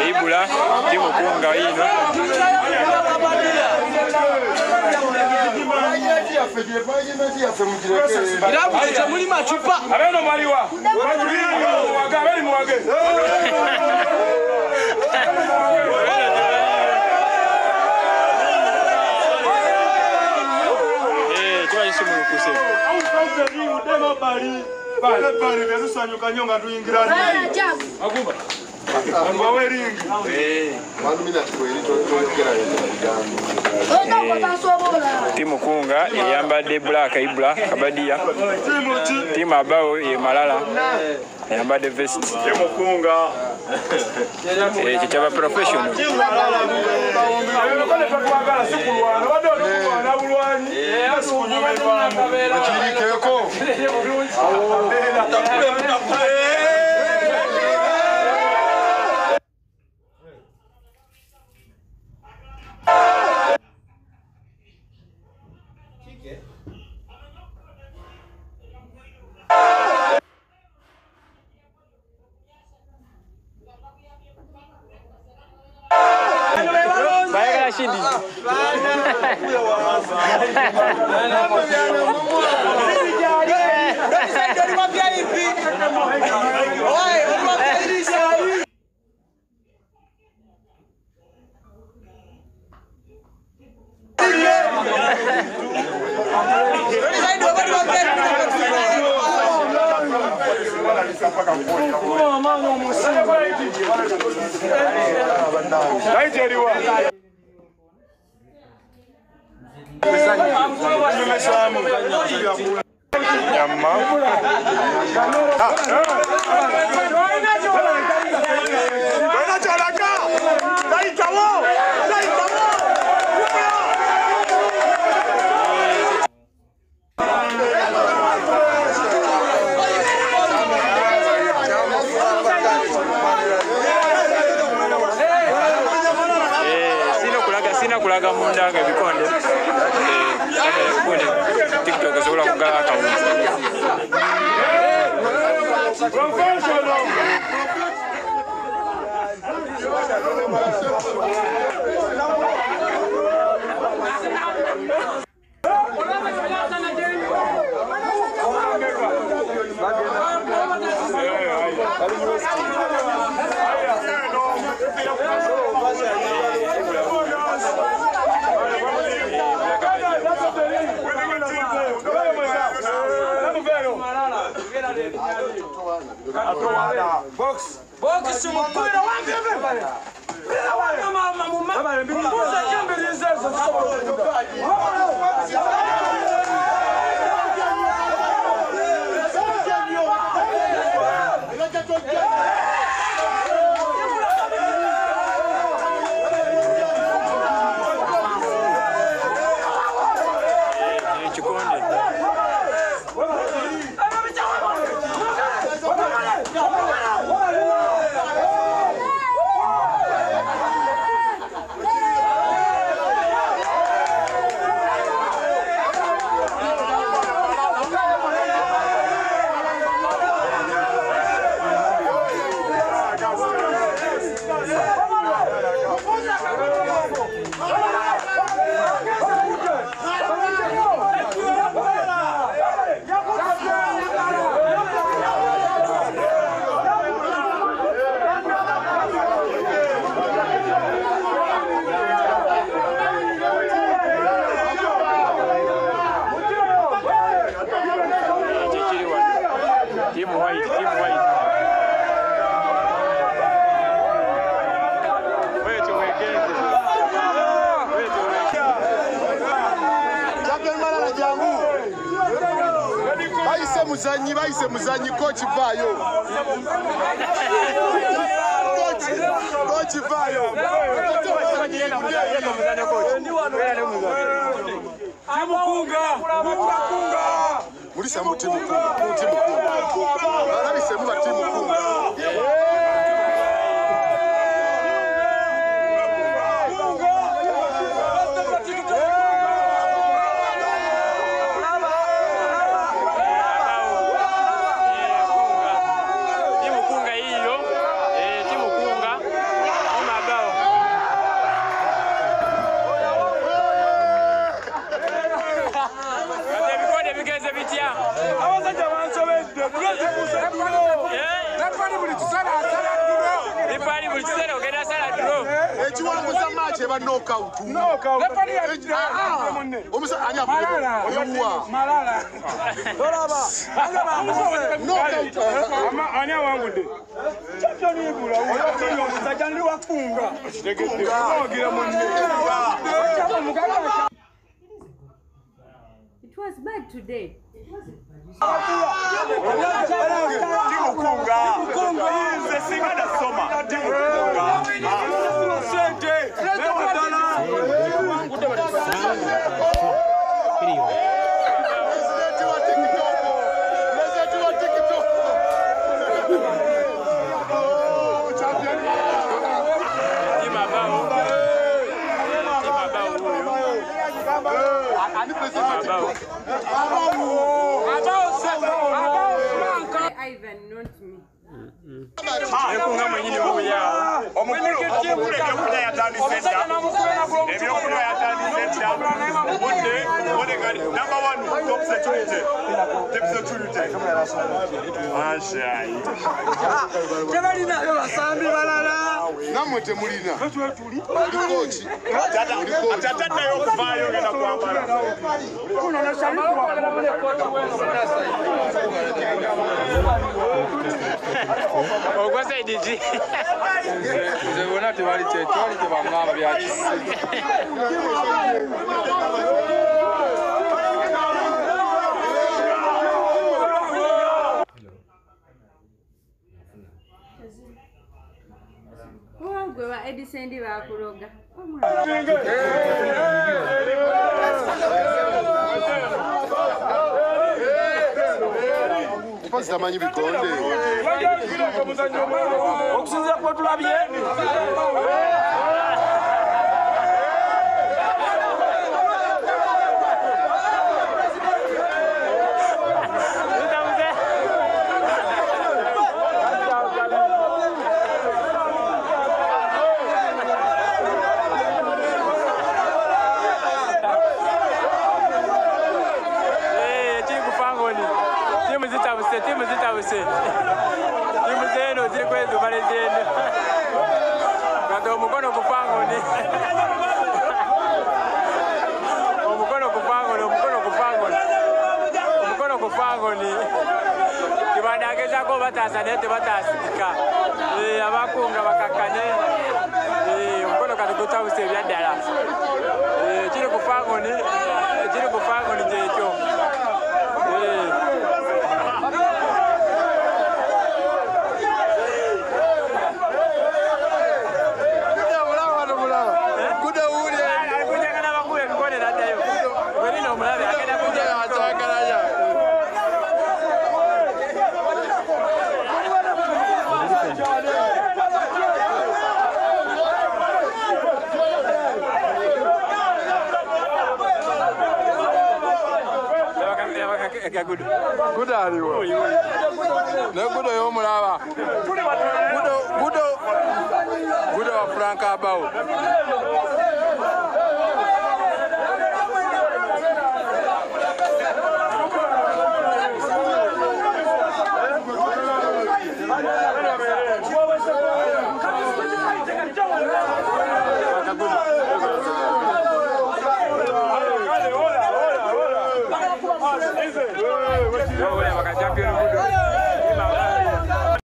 Ibula timu kunga ino timu kunga yambadde Black Ibula Kabadia timu abao ye Malala yambadde vest timu kunga kitaba professional kulaga munda nga bikonde TikTok zola kugala account Box sumupira wangu pale. Bila wana mama mama. Mbuza jambe lizezo. Baise muzanyi coach vayo. Coach vayo. Mulisa mutimu kunga. Barabise mu batimu kunga. cheba knockout. Lefali ya Omusa anya oyuwa. Malala. Olaba. Knockout. Anya wangu de. Champion ibula uyo musajani wafunga. Ogira munne. It was bad today. Ivan, not me. Ekunga mwenyini buya. Omukulu ebyokulya yatandise dda. Ebyokulya yatandise dda. Obudde kati number 1 top security. Top security. Mashayi. Tebalina yo basambi balala. Namwe temulina. Kochi. Atataddayo okuvaayo genda kwambala. Kuno na shalifu Ogwa side ji. Nze bona tebali tebangamba byakisi. Gwe wa Edison ndi bakuloga. Mpasi tamanyi bikonde. okusinzira ku tulabye. Timu zitabuse. Timu zenu ziri kwetu pale zenu. Kato mukono kupangoni. Mukono kupangoni. Kibandageza ko batasa nete batasika. Abakunga bakakane. Mukono katukutabuse byaddala. Kiri kupangoni jecho. Good aliwo. Ne gudo yo mulaba. Gudo wa Franka Abao. Yo, whatever, champion.